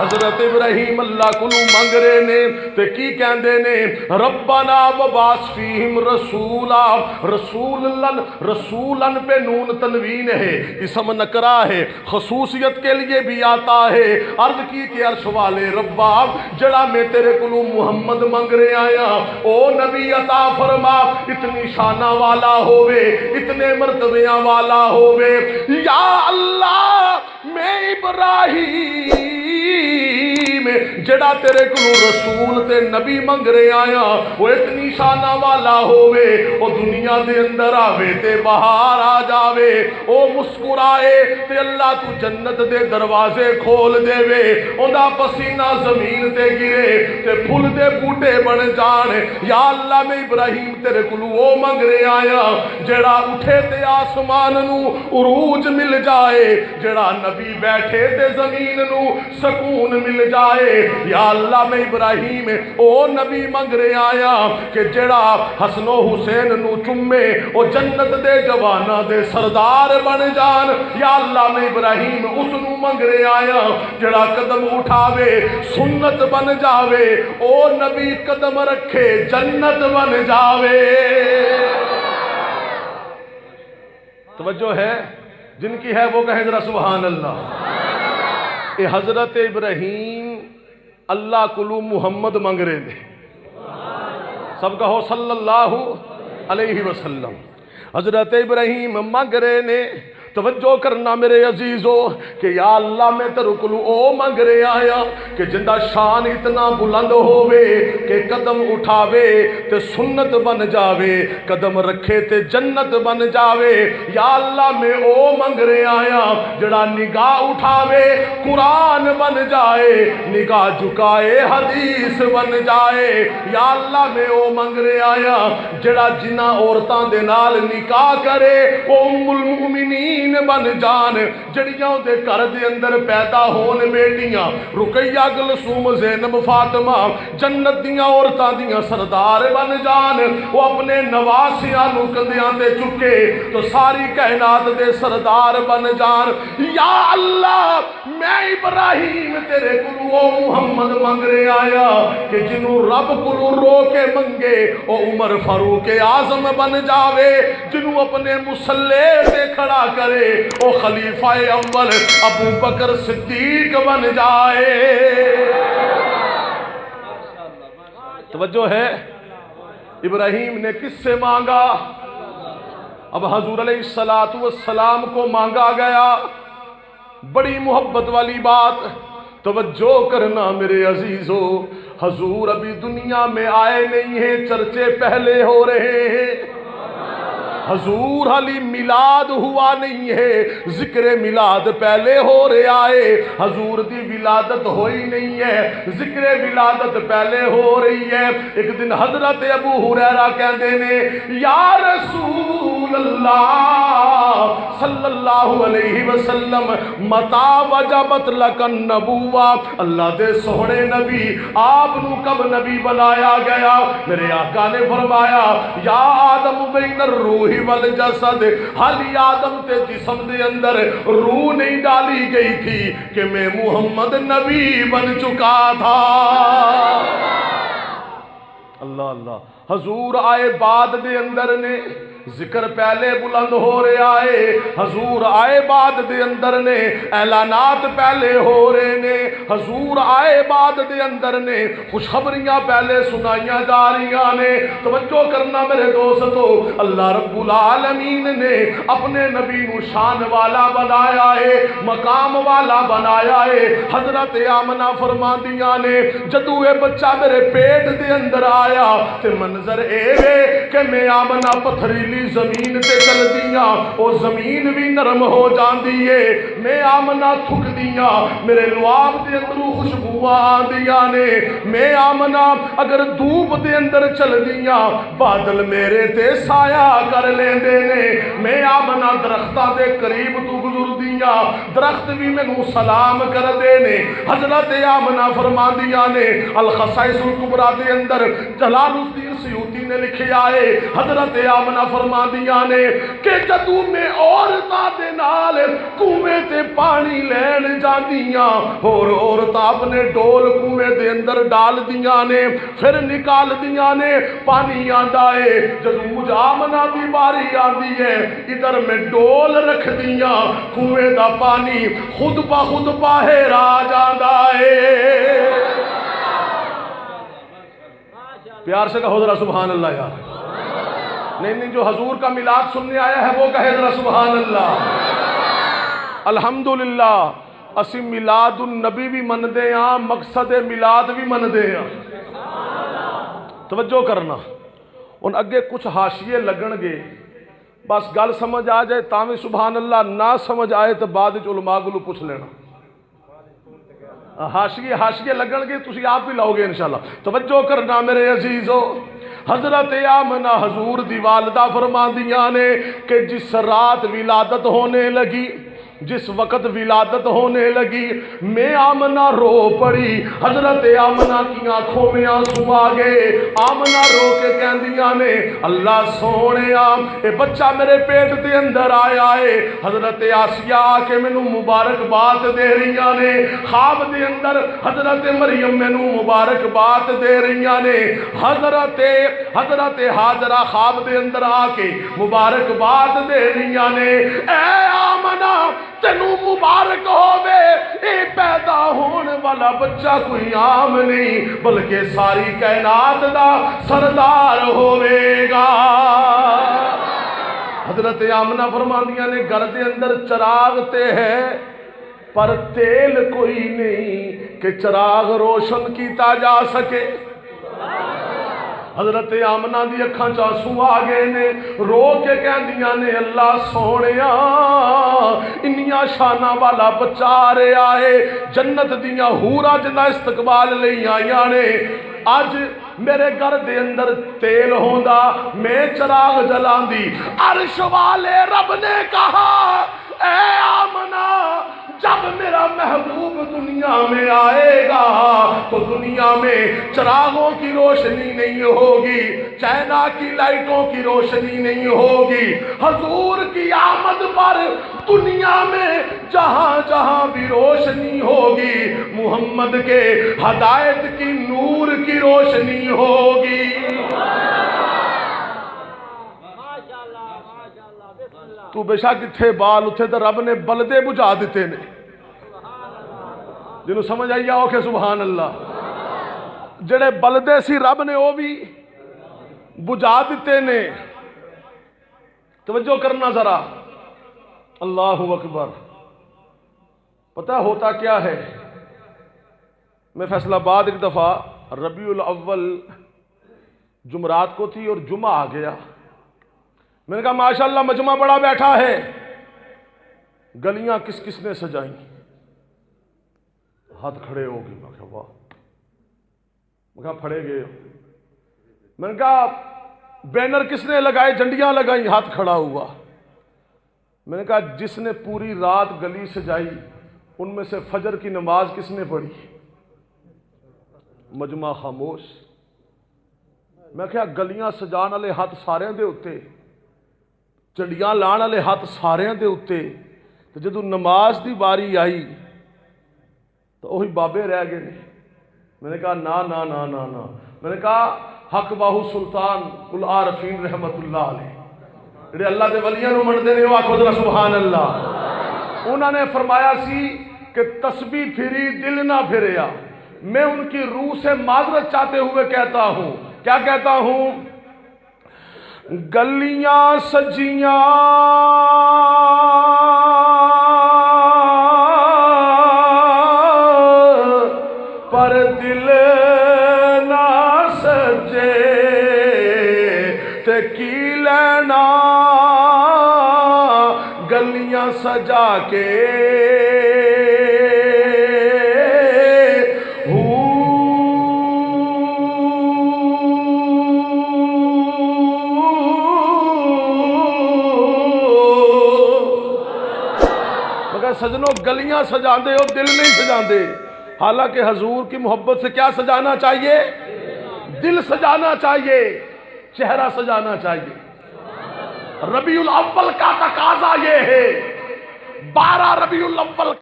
حضرت ابراہیم اللہ کولو منگ رہے نے تے کی کہندے نے ربنا وبعث فیہم رسولا رسولن پہ نون تنوین ہے، اسم نکرہ ہے، خصوصیت کے لیے بھی آتا ہے۔ عرض کی کہ عرش والے ربا جڑا میں تیرے کولو محمد منگ رہے آیا او نبی عطا فرما، اتنی شانہ والا ہووے، اتنے مرتبیاں والا ہووے۔ یا اللہ میں ابراہیم جڑا تیرے کو رسول تے نبی منگ رہے آیا وہ اتنی شانہ والا ہووے، او دنیا دے اندر آوے تے باہر آ جاوے، او مسکرائے تے اللہ تو جنت دے دروازے کھول دے وے، اوندا پسینہ زمین تے گرے تے پھل دے بوٹے بن جان۔ یا اللہ میں ابراہیم تیرے کو او منگ رہے آیا جڑا اٹھے تے آسمان نو عروج مل جائے، جڑا نبی بیٹھے تے زمین نو سکون مل جائے۔ یا اللہ میں ابراہیم او نبی منگ رہے آیا کہ جڑا حسن و حسین نو چمے او جنت دے جوانا دے سردار بن جان۔ یا اللہ میں ابراہیم اس نو منگ رہے آیا جڑا قدم اٹھاوے سنت بن جاوے، او نبی قدم رکھے جنت بن جاوے۔ توجہ ہے جن کی ہے وہ کہیں ذرا سبحان اللہ۔ اے حضرت ابراہیم اللہ کلو محمد منگ رہے دے، سب کہو صلی اللہ علیہ وسلم۔ حضرت ابراہیم منگ رہے نے، توجہ کرنا میرے عزیزو کہ یا اللہ میں تیرے کولو او منگ رہے آیا کہ جندہ شان اتنا بلند ہووے کہ قدم اٹھاوے تے سنت بن جاوے، قدم رکھے تے جنت بن جاوے۔ یا اللہ میں او منگ رہے آیا جڑا نگاہ اٹھاوے قرآن بن جائے، نگاہ جھکائے حدیث بن جائے۔ یا اللہ میں او منگ رہے آیا جڑا جنہ عورتاں دے نال نکاح کرے او ام المؤمنین بن جان، جڑیاں دے گھر دے اندر پیدا ہون بیٹیاں رقیہ کلثوم زینب فاطمہ جنت دیاں عورتاں دیاں سردار بن جان، وہ اپنے نواسیاں نو کندیاں تے چکے تو ساری کائنات دے سردار بن جان۔ یا اللہ میں ابراہیم تیرے کلو او محمد منگ رہے آیا کہ جنوں رب کلو رو کے منگے او عمر فاروق اعظم بن جاوے، جنوں اپنے مسلح تے کھڑا کرے او خلیفہ اول ابو بکر صدیق بن جائے۔ توجہ ہے ابراہیم نے کس سے مانگا؟ اب حضور علیہ السلام کو مانگا گیا۔ بڑی محبت والی بات توجہ کرنا میرے عزیزو، حضور ابھی دنیا میں آئے نہیں ہیں، چرچے پہلے ہو رہے ہیں۔ حضور علی میلاد ہوا نہیں ہے، ذکر میلاد پہلے ہو رہے آئے۔ حضور دی ولادت ہوئی نہیں ہے، ذکر ولادت پہلے ہو رہی ہے۔ ایک دن حضرت ابو ہریرہ کہندے نے یا رسول اللہ صلی اللہ علیہ وسلم متا وجبت لک النبوہ، اللہ دے سونے نبی آپ نو کب نبی بنایا گیا؟ میرے آقا نے فرمایا یا آدم بین الروح والجسد، حالی آدم تے جسم دے اندر روح نہیں ڈالی گئی تھی کہ میں محمد نبی بن چکا تھا۔ اللہ اللہ، حضور آئے بعد دے اندر نے، ذکر پہلے بلند ہو رہے آئے، حضور آئے بعد دے اندر نے، اعلانات پہلے ہو رہے نے، حضور آئے بعد دے اندر نے، خوشخبریاں پہلے سنائیاں جا رہی نے۔ توجہ کرنا میرے دوستو، اللہ رب العالمین نے اپنے نبی نو شان والا بنایا ہے، مقام والا بنایا ہے۔ حضرت آمنہ فرماندیاں نے جدو یہ بچہ میرے پیٹ دے اندر آیا تے منظر اے وے کہ میں آمنہ پتھریلی زمین تے چل دیاں، او زمین بھی نرم ہو جاندی ہے، میں آمنہ تھک دیاں، میرے لواب دے اندروں خوشبو آندیاں نے، میں آمنہ اگر دھوپ دے اندر چل دیاں بادل میرے تے سایہ کر لیندے نے، میں آمنہ درختہ دے قریب تو گزر دیاں درخت بھی میں نو سلام کر دے نے۔ حضرت آمنہ فرماندیاں نے الخصائص الکبریٰ دے اندر جلال الدین سیوطی نے لکھیا ہے حضرت آمنہ فرما دیاں نے کہ جدوں میں عورتاں دے نال کنویں تے پانی لین جاندیاں اور عورتاں اپنے ڈول کنویں دے اندر ڈال دیاں نے پھر نکال دیاں نے پانی آندا ہے جدوں مجھ آمنہ دی باری آندی ہے ادھر میں ڈول رکھ دیاں کنویں دا پانی خود بخود باہر آ جاندا ہے پیار سے کہو ذرا سبحان اللہ یار نہیں جو حضور کا میلاد سننے آیا ہے وہ کہے ذرا سبحان اللہ الحمدللہ اسی میلاد النبی بھی مندے ہاں مقصد میلاد بھی مندے ہاں توجہ کرنا ان اگے کچھ حاشیے لگن گے بس گل سمجھ آ جائے تاویں سبحان اللہ نہ سمجھ آئے تو بعد علماء کو پوچھ لینا حاشیے لگن گے تسی آپ بھی لاؤ گے انشاءاللہ توجہ کرنا میرے عزیزو حضرت آمنہ حضور دی والدہ فرما دیاں نے کہ جس رات ولادت ہونے لگی جس وقت ولادت ہونے لگی میں آمنہ رو پڑی حضرت آمنہ کی آنکھوں میں آنسو آ گئے آمنہ رو کے کہندیاں نے اللہ سونے اے بچہ میرے پیٹ دے اندر آیا ہے حضرت آسیہ آ کے مینوں مبارکباد دے رہیاں نے خواب دے اندر حضرت مریم مینوں مبارکباد دے رہیاں نے حضرت حاجرہ خواب دے اندر آ کے مبارکباد دے رہیاں نے اے آمنہ تینوں مبارک ہووے اے پیدا ہونے والا بچہ کوئی عام نہیں بلکہ ساری کائنات دا سردار ہوئے گا حضرت آمنہ فرماندیاں نے گھر دے اندر چراغ تے ہے پر تیل کوئی نہیں کہ چراغ روشن کیتا جا سکے حضرت آمنہ دی اکھاں چانسو آ گئے نے رو کے کہندیاں نے اللہ سونیا انیاں شانہ والا بچہ آ رہا ہے جنت دیاں حورا جنہ استقبال لئی آیاں نے آج میرے گھر دے اندر تیل ہوندا میں چراغ جلان دی عرش والے رب نے کہا اے آمنہ جب میرا محبوب دنیا میں آئے گا تو دنیا میں چراغوں کی روشنی نہیں ہوگی چائنا کی لائٹوں کی روشنی نہیں ہوگی حضور کی آمد پر دنیا میں جہاں جہاں بھی روشنی ہوگی محمد کے ہدایت کی نور کی روشنی ہوگی تو بے شک اتھے بال اتھے تو رب نے بلدے بجھا دیتے نے جنہوں سمجھ آئی آؤ کہ سبحان اللہ جڑے بلدے سی رب نے وہ بھی بجھا دیتے نے توجہ کرنا ذرا اللہ اکبر پتہ ہوتا کیا ہے میں فیصل آباد ایک دفعہ ربیع الاول جمعرات کو تھی اور جمعہ آ گیا میں نے کہا ماشاءاللہ مجمع بڑا بیٹھا ہے گلیاں کس کس نے سجائیں ہاتھ کھڑے ہو گئے میں کہا واہ میں کہا پھڑے گئے میں نے کہا بینر کس نے لگائے جھنڈیاں لگائیں ہاتھ کھڑا ہوا میں نے کہا جس نے پوری رات گلی سجائی ان میں سے فجر کی نماز کس نے پڑھی مجمع خاموش میں کہا گلیاں سجان والے ہاتھ سارے دے ہوتے چڑیاں لان والے ہاتھ سارے دے اتے تو جدو نماز دی باری آئی تو وہی بابے رہ گئے نے میں نے کہا نا نا نا نا نا میں نے کہا حق باہو سلطان العارفین رحمت اللہ علیہ جڑے اللہ دے ولیاں نو منتے نے وہ آکھو ذرا سبحان اللہ انہوں نے فرمایا سی کہ تسبیح پھری دل نہ پھریا میں ان کی روح سے معذرت چاہتے ہوئے کہتا ہوں کیا کہتا ہوں گلیاں سجیاں پر دل نہ سجے تے کی لینا گلیاں سجا کے سجنوں گلیاں سجاندے ہو دل نہیں سجاندے حالانکہ حضور کی محبت سے کیا سجانا چاہیے دل سجانا چاہیے چہرہ سجانا چاہیے۔ ربیع الاول کا تقاضا یہ ہے، 12 ربیع الاول